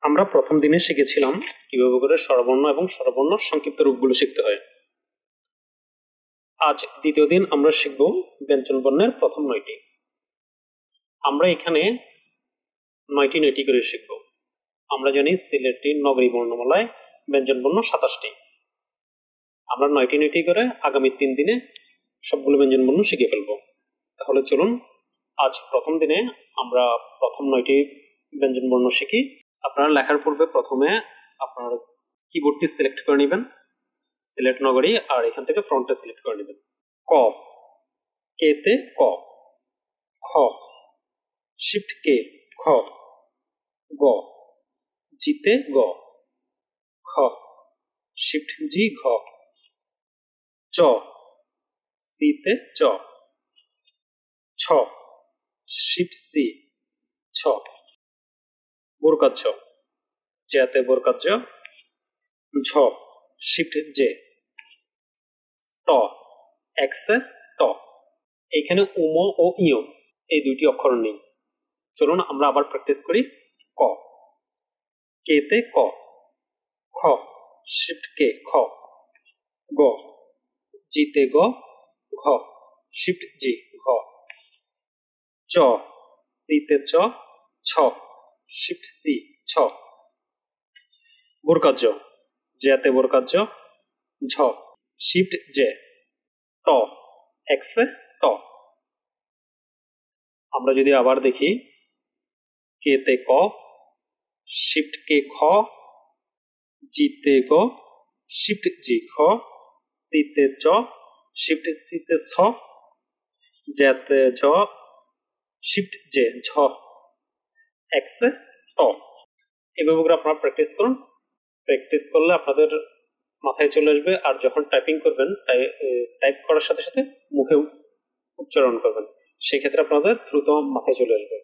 আমরা প্রথম দিনে শিখেছিলাম কিভাবে করে স্বরবর্ণ এবং স্বরবর্ণ সংক্ষিপ্ত রূপগুলো শিখতে হয়। আজ দ্বিতীয় দিন আমরা শিখব ব্যঞ্জন বর্ণের প্রথম 9টি। আমরা এখানে 9টি করে শিখব। আমরা জানি সিলেটি নগরী বর্ণমালায় ব্যঞ্জন বর্ণ 27টি। আমরা 9টি করে আগামী 3 দিনে সবগুলো ব্যঞ্জন বর্ণ শিখে ফেলব। তাহলে চলুন আজ প্রথম দিনে আমরা প্রথম 9টি ব্যঞ্জন বর্ণ শিখি। আপনারা লেখার পূর্বে প্রথমে আপনারা কিবোর্ডটি সিলেক্ট করে নেবেন, সিলেক্ট নগরী, আর এখান থেকে ফ্রন্টে সিলেক্ট করে নেবেন। ক, কেতে ক, খ, শিফট কে খ, গ, জিতে গ, খ, শিফট জি ঘ, চ, সিতে চ, ছ, শিফট সি ছ, বোরকার ছ, জেতে বোরকার জ, ঝ, শিফট জে, ট, এক্সে ট। এখানে উম ও ইয় এই দুইটি অক্ষর নেই। চলুন আমরা আবার প্র্যাকটিস করি। ক, কেতে ক, খ, শিফট কে খ, গ, জিতে গ, ঘ, শিফট জি ঘ, চ, সিতে চ, ছ, শিফট সি ছ, বোরকার জ, জেতে বোরকার জ, ঝ, শিফট জে, ট, এক্সে ট। আমরা যদি আবার দেখি, কেতে ক, শিফট কে খ, জিতে গ, শিফট জি খ, সিতে চ, শিফট সিতে ছ, জেতে জ, শিফট জে ঝ, এক্সে ট। এভাবে করে আপনারা প্র্যাকটিস করুন। প্র্যাকটিস করলে আপনাদের মাথায় চলে আসবে, আর যখন টাইপিং করবেন টাইপ করার সাথে সাথে মুখে উচ্চারণ করবেন, সেক্ষেত্রে আপনাদের দ্রুত মাথায় চলে আসবে।